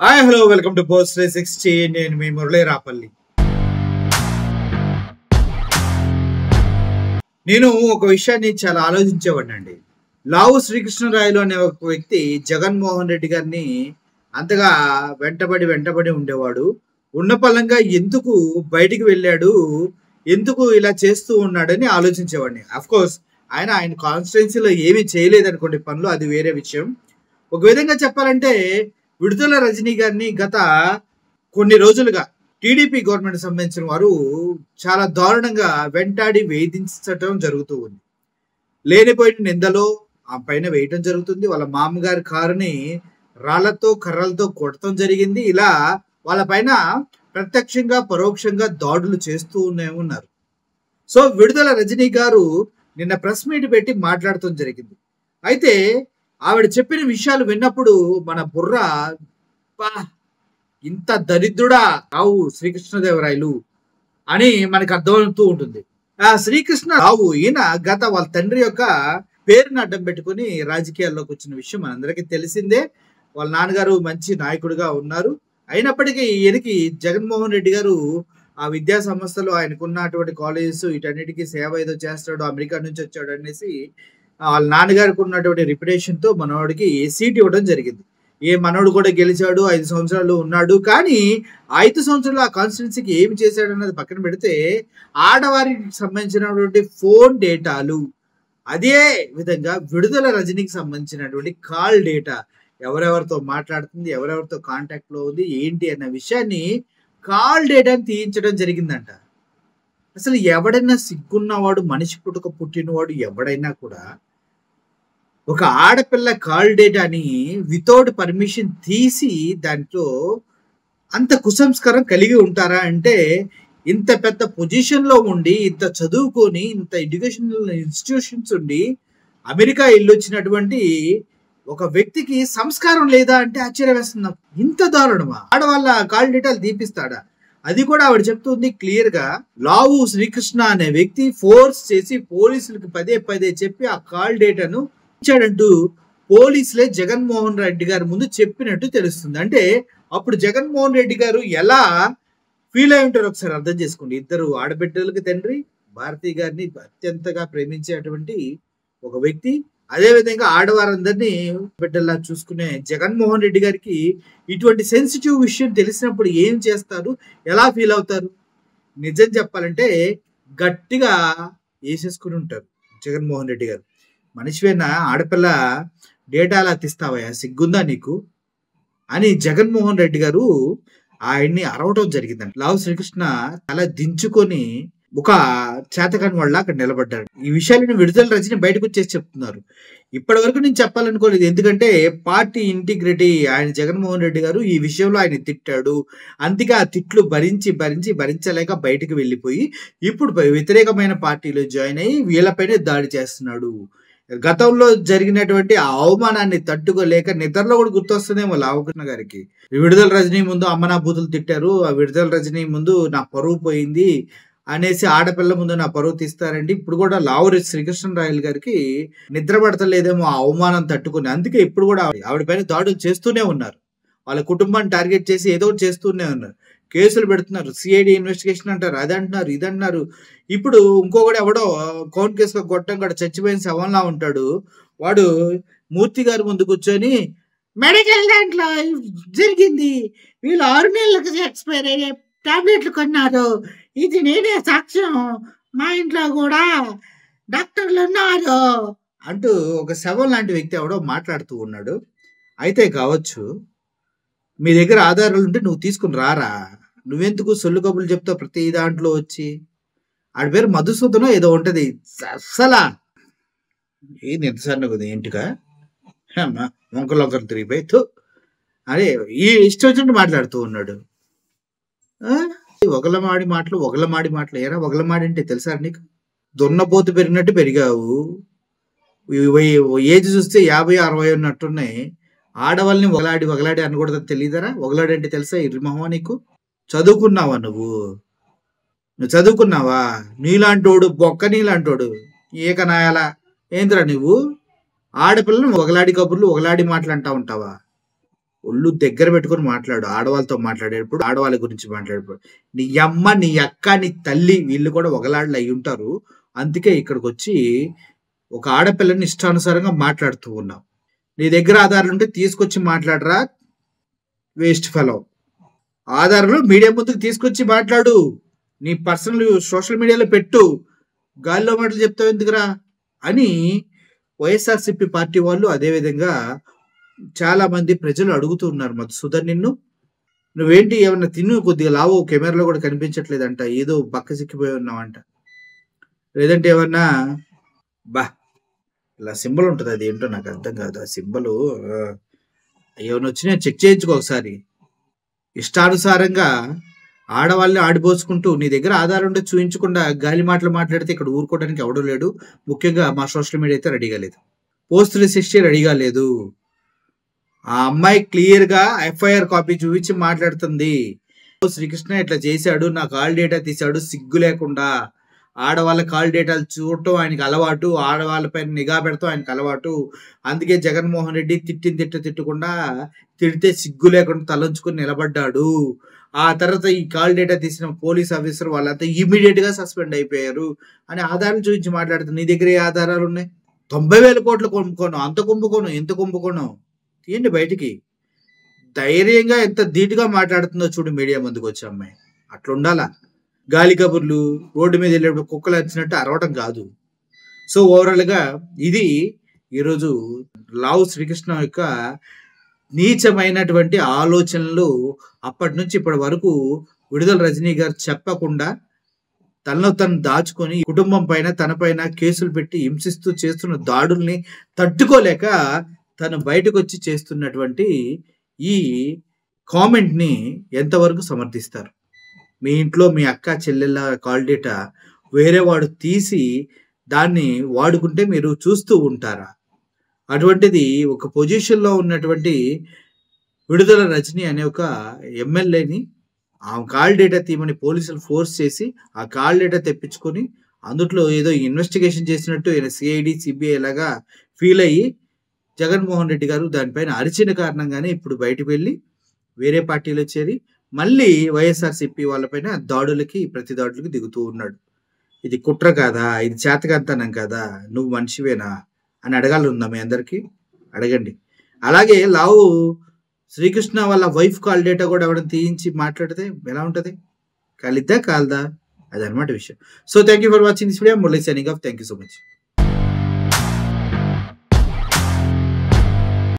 Hi hello welcome to post 360. నేను మీ మురళీ రాపల్లి. నేను ఒక విషయాన్ని చాలా ఆలోచించేవాడినండి. లావు శ్రీకృష్ణరాయలు అనే ఒక వ్యక్తి జగన్మోహన్ రెడ్డి గారిని అంతగా వెంటబడి ఉండేవాడు. ఉన్న పలంగా ఎందుకు బయటికి వెళ్ళాడు, ఎందుకు ఇలా చేస్తూ ఉన్నాడని ఆలోచించేవాడిని. కోర్స్ ఆయన కాన్స్టిట్యున్సీలో ఏమీ చేయలేదనుకోండి పనులు, అది వేరే విషయం. ఒక విధంగా చెప్పాలంటే విడుదల రజనీ గారిని గత కొన్ని రోజులుగా టీడీపీ గవర్నమెంట్ సంబంధించిన వారు చాలా దారుణంగా వెంటాడి వేధించడం జరుగుతూ ఉంది. లేనిపోయిన నిందలో ఆ పైన వేయటం జరుగుతుంది. వాళ్ళ మామగారి కారుని రాళ్లతో కర్రలతో కొట్టడం జరిగింది. ఇలా వాళ్ళ పైన ప్రత్యక్షంగా పరోక్షంగా దాడులు చేస్తూ ఉన్నారు. సో విడుదల రజనీ గారు నిన్న ప్రెస్ మీట్ పెట్టి మాట్లాడటం జరిగింది. అయితే ఆవిడ చెప్పిన విషయాలు విన్నప్పుడు మన బుర్ర ఇంత దరిద్రుడా రావు శ్రీకృష్ణదేవరాయలు అని మనకు అర్థమవుతూ ఉంటుంది. ఆ శ్రీకృష్ణ రావు ఈయన గత వాళ్ళ తండ్రి యొక్క పేరుని అడ్డం పెట్టుకుని రాజకీయాల్లోకి వచ్చిన విషయం మనందరికీ తెలిసిందే. వాళ్ళ నాన్నగారు మంచి నాయకుడిగా ఉన్నారు. అయినప్పటికీ ఈయనకి జగన్మోహన్ రెడ్డి గారు ఆ విద్యా సంస్థలు ఆయనకున్నటువంటి కాలేజెస్ వీటన్నిటికీ సేవ ఏదో చేస్తాడు, అమెరికా నుంచి వచ్చాడు అనేసి వాళ్ళ నాన్నగారికి ఉన్నటువంటి రిప్యుటేషన్ తో మనోడికి సీట్ ఇవ్వడం జరిగింది. మనోడు కూడా గెలిచాడు, 5 సంవత్సరాలు ఉన్నాడు. కానీ 5 సంవత్సరాలు ఆ కాన్స్టిట్యున్సీకి ఏమి చేశాడు అన్నది పక్కన పెడితే ఆడవారికి సంబంధించినటువంటి ఫోన్ డేటాలు, అదే విధంగా విడుదల రజనీకి సంబంధించినటువంటి కాల్ డేటా, ఎవరెవరితో మాట్లాడుతుంది, ఎవరెవరితో కాంటాక్ట్ లో ఉంది ఏంటి అన్న విషయాన్ని కాల్ డేటాని తీయించడం జరిగిందంట. అసలు ఎవడైనా సిగ్గున్నవాడు, మనిషి పుట్టుక పుట్టినవాడు ఎవడైనా కూడా ఒక ఆడపిల్ల కాల్ డేటాని వితౌట్ పర్మిషన్ తీసి దాంట్లో అంత కుసంస్కారం కలిగి ఉంటారా? అంటే ఇంత పెద్ద పొజిషన్ లో ఉండి, ఇంత చదువుకొని, ఇంత ఎడ్యుకేషనల్ ఇన్స్టిట్యూషన్స్ ఉండి అమెరికా వెళ్ళొచ్చినటువంటి ఒక వ్యక్తికి సంస్కారం లేదా అంటే ఆశ్చర్యం వేస్తున్నాం. ఇంత దారుణమా? ఆడవాళ్ళ కాల్ డేటాలు తీపిస్తాడా? అది కూడా ఆవిడ చెప్తుంది క్లియర్ గా. లావు శ్రీకృష్ణ అనే వ్యక్తి ఫోర్స్ చేసి పోలీసులకు పదే చెప్పి ఆ కాల్ డేటాను ఇచ్చాడంటూ పోలీసులే జగన్మోహన్ రెడ్డి గారి ముందు చెప్పినట్టు తెలుస్తుంది. అంటే అప్పుడు జగన్మోహన్ రెడ్డి గారు ఎలా ఫీల్ అయి ఉంటారో ఒకసారి అర్థం చేసుకోండి. ఇద్దరు ఆడబిడ్డలకు తండ్రి, భారతి గారిని అత్యంతగా ప్రేమించేటువంటి ఒక వ్యక్తి, అదే విధంగా ఆడవారందరినీ బిడ్డల్లా చూసుకునే జగన్మోహన్ రెడ్డి గారికి ఇటువంటి సెన్సిటివ్ విషయం తెలిసినప్పుడు ఏం చేస్తారు, ఎలా ఫీల్ అవుతారు? నిజం చెప్పాలంటే గట్టిగా వేసేసుకుని ఉంటారు జగన్మోహన్ రెడ్డి గారు. మనిషివేనా, ఆడపిల్ల డేటా అలా తీస్తావా, సిగ్గుందా నీకు అని జగన్మోహన్ రెడ్డి గారు ఆయన్ని అరవటం జరిగిందంట. లావు శ్రీకృష్ణ అలా దించుకొని ఒక చేతకాని వాళ్ళ అక్కడ నిలబడ్డాడు. ఈ విషయాలను విడుదల రజని బయటకు వచ్చేసి చెప్తున్నారు. ఇప్పటి వరకు నేను చెప్పాలనుకోలేదు, ఎందుకంటే పార్టీ ఇంటిగ్రిటీ, ఆయన జగన్మోహన్ రెడ్డి గారు ఈ విషయంలో ఆయన తిట్టాడు. అందుకే ఆ తిట్లు భరించలేక బయటకు వెళ్ళిపోయి ఇప్పుడు వ్యతిరేకమైన పార్టీలో జాయిన్ అయ్యి వీళ్ళపైనే దాడి చేస్తున్నాడు. గతంలో జరిగినటువంటి ఆ అవమానాన్ని తట్టుకోలేక నిద్రలో కూడా గుర్తొస్తుందేమో లావకృష్ణ గారికి. విడుదల రజనీ ముందు అమ్మనా బూతులు తిట్టారు, ఆ విడుదల రజనీ ముందు నా పరువు పోయింది అనేసి ఆడపిల్ల ముందు నా పరువు తీస్తారండి. ఇప్పుడు కూడా లావు శ్రీకృష్ణరాయలు గారికి నిద్ర పడతలేదేమో ఆ అవమానం తట్టుకుని. అందుకే ఇప్పుడు కూడా ఆవిడ పైన దాడులు చేస్తూనే ఉన్నారు. వాళ్ళ కుటుంబాన్ని టార్గెట్ చేసి ఏదో ఒకటి చేస్తూనే ఉన్నారు. కేసులు పెడుతున్నారు, సిఐడి ఇన్వెస్టిగేషన్ అంటారు, అది అంటున్నారు, ఇది అంటున్నారు. ఇప్పుడు ఇంకొకటి ఎవడో కౌంట్ కేసులో గొట్టం కూడా చచ్చిపోయిన శవంలా ఉంటాడు. వాడు మూర్తి గారి ముందు కూర్చొని మెడికల్ దాంట్లో జరిగింది, వీళ్ళు 6 నెలలకు ఎక్స్పైర్ అయ్యే టాబ్లెట్లు కొన్నారు, ఇది నేనే సాక్ష్యం, మా ఇంట్లో కూడా డాక్టర్లు ఉన్నారు అంటూ ఒక శవం లాంటి వ్యక్తి ఎవడో మాట్లాడుతూ ఉన్నాడు. అయితే కావచ్చు, మీ దగ్గర ఆధారాలు ఉంటే నువ్వు తీసుకుని రారా, నువ్వెందుకు సొల్లు కబుర్లు చెప్తావు ప్రతి దాంట్లో వచ్చి? ఆడి పేరు మధుసూదనం ఏదో ఉంటది. అసలా ఏంది ఎంతసార్లు కదా ఏంటిగా వంకలొంకలు తిరిగిపోయి అరే ఈ ఇష్టం వచ్చినట్టు మాట్లాడుతూ ఉన్నాడు. ఒగలమాడి మాటలు ఏరా ఒగలమాడి అంటే తెలుసా నీకు? దున్నపోతు పెరిగినట్టు పెరిగావు. ఏజ్ చూస్తే 50-60 ఉన్నట్టున్నాయి. ఆడవాళ్ళని వగలాడి అనకూడదు తెలియదరా? వగలాడి అంటే తెలుసా ఇర్మహో నీకు? చదువుకున్నావా నువ్వు చదువుకున్నావా? నీలాంటోడు బొక్క, నీలాంటోడు ఏకనాయాల ఏందిరా నువ్వు? ఆడపిల్లని వగలాడి కబుర్లు వగలాడి మాటలు అంటా ఉంటావా? 6 నెలలకు ఎక్స్పైర్ అయ్యే టాబ్లెట్లు కొన్నారు, ఇది నేనే సాక్ష్యం, మా ఇంట్లో కూడా డాక్టర్లు ఉన్నారు అంటూ ఒక శవం లాంటి వ్యక్తి ఎవడో మాట్లాడుతూ ఉన్నాడు. అయితే కావచ్చు, మీ దగ్గర ఆధారాలు ఉంటే నువ్వు తీసుకుని రారా, నువ్వెందుకు సొల్లు కబుర్లు చెప్తావు ప్రతి దాంట్లో వచ్చి? ఆడి పేరు మధుసూదనం ఏదో ఉంటది. ఒళ్ళు దగ్గర పెట్టుకొని మాట్లాడు. ఆడవాళ్ళతో మాట్లాడేటప్పుడు, ఆడవాళ్ళ గురించి మాట్లాడేటప్పుడు. నీ అమ్మ, నీ అక్క, నీ తల్లి వీళ్ళు కూడా ఒకలాంటి అయి ఉంటారు. అందుకే ఇక్కడికొచ్చి ఒక ఆడపిల్లని ఇష్టానుసారంగా మాట్లాడుతూ ఉన్నావు. నీ దగ్గర ఆధారాలు ఉంటే తీసుకొచ్చి మాట్లాడరా వేస్ట్ ఫెలో. ఆధారాలు మీడియా ముందుకు తీసుకొచ్చి మాట్లాడు. నీ పర్సనల్ సోషల్ మీడియాలో పెట్టు. గాలిలో మాటలు చెప్తావు ఎందుకురా అని వైఎస్ఆర్సీపీ పార్టీ వాళ్ళు, అదేవిధంగా చాలా మంది ప్రజలు అడుగుతూ ఉన్నారు. మధుసూదన్, నువ్వేంటి ఏమన్నా తిను, కొద్దిగా లావు, కెమెరాలో కూడా కనిపించట్లేదంట, ఏదో బక్క సిక్కిపోయి ఉన్నావంట, లేదంటే ఏమన్నా ఇలా సింబల్ ఉంటుంది, అది ఏంటో నాకు అర్థం కాదు ఆ సింబల్. ఏమైనా వచ్చినా చెక్ చేయించుకో ఒకసారి. ఇష్టానుసారంగా ఆడవాళ్ళని ఆడిపోసుకుంటూ నీ దగ్గర ఆధారం ఉంటే చూయించకుండా గాలి మాటలు మాట్లాడితే ఇక్కడ ఊరుకోవడానికి ఎవడూ లేడు. ముఖ్యంగా మా సోషల్ మీడియా అయితే రెడీగా లేదు. పోస్ట్ 360 రెడీగా లేదు. ఆ అమ్మాయి క్లియర్గా ఎఫ్ఐఆర్ కాపీ చూపించి మాట్లాడుతుంది. శ్రీకృష్ణ ఇట్లా చేశాడు, నా కాల్ డేటా తీశాడు సిగ్గు లేకుండా. ఆడవాళ్ళ కాల్ డేటాలు చూడటం ఆయనకి అలవాటు, ఆడవాళ్ళపైన నిఘా పెడతాం ఆయనకు అలవాటు. అందుకే జగన్మోహన్ రెడ్డి తిట్టకుండా తిడితే సిగ్గు లేకుండా తలంచుకొని నిలబడ్డాడు. ఆ తర్వాత ఈ కాల్ డేటా తీసిన పోలీస్ ఆఫీసర్ వాళ్ళంతా ఇమీడియట్ గా సస్పెండ్ అయిపోయారు అని ఆధారాలు చూపించి మాట్లాడుతుంది. నీ దగ్గర ఏ ఆధారాలు ఉన్నాయి? 90,000 కోట్లు కుంభకోణం, అంత కుంభకోణం, ఎంత కుంభకోణం తీయండి బయటికి. ధైర్యంగా ఎంత ధీటుగా మాట్లాడుతుందో చూడు మీడియా ముందుకు వచ్చే అమ్మాయి. అట్లుండాలా? గాలి కబుర్లు, రోడ్డు మీద వెళ్ళేటప్పుడు కుక్కలు వచ్చినట్టు అరవటం కాదు. సో ఓవరాల్ గా ఇది ఈరోజు లావు శ్రీకృష్ణ యొక్క నీచమైనటువంటి ఆలోచనలు. అప్పటి నుంచి ఇప్పటి వరకు విడుదల రజనీ గారు చెప్పకుండా తనలో తను దాచుకొని కుటుంబం పైన, తన పైన కేసులు పెట్టి హింసిస్తూ చేస్తున్న దాడుల్ని తట్టుకోలేక తను బయటకు వచ్చి చేస్తున్నటువంటి ఈ కామెంట్ ని ఎంతవరకు సమర్థిస్తారు? మీ ఇంట్లో మీ అక్క చెల్లెళ్ళ కాల్ డేటా వేరే వాడు తీసి దాన్ని వాడుకుంటే మీరు చూస్తూ ఉంటారా? అటువంటిది ఒక పొజిషన్లో ఉన్నటువంటి విడుదల రజనీ అనే ఒక ఎమ్మెల్యేని ఆ కాల్ డేటా తీయమని పోలీసులు ఫోర్స్ చేసి ఆ కాల్ డేటా తెప్పించుకొని అందులో ఏదో ఇన్వెస్టిగేషన్ చేసినట్టు సిఐడి, సిబిఐ లాగా ఫీల్ అయ్యి జగన్మోహన్ రెడ్డి గారు దానిపైన అరిచిన కారణంగానే ఇప్పుడు బయటకు వెళ్ళి వేరే పార్టీలో చేరి మళ్ళీ వైఎస్ఆర్సీపీ వాళ్ళపైన ప్రతి దాడులకి దిగుతూ ఉన్నాడు. ఇది కుట్ర కాదా? ఇది చేతకంతనం కాదా? నువ్వు మనిషివేనా అని అడగాలి ఉందా మీ అందరికీ? అడగండి. అలాగే లావు శ్రీకృష్ణ వాళ్ళ వైఫ్ కాల్ డేటా కూడా ఎవరైనా తీయించి మాట్లాడితే ఎలా ఉంటుంది? కాలిద్దా కాల్దా? అదనమాట విషయం. So thank you for watching this video. Murali signing off. Thank you so much.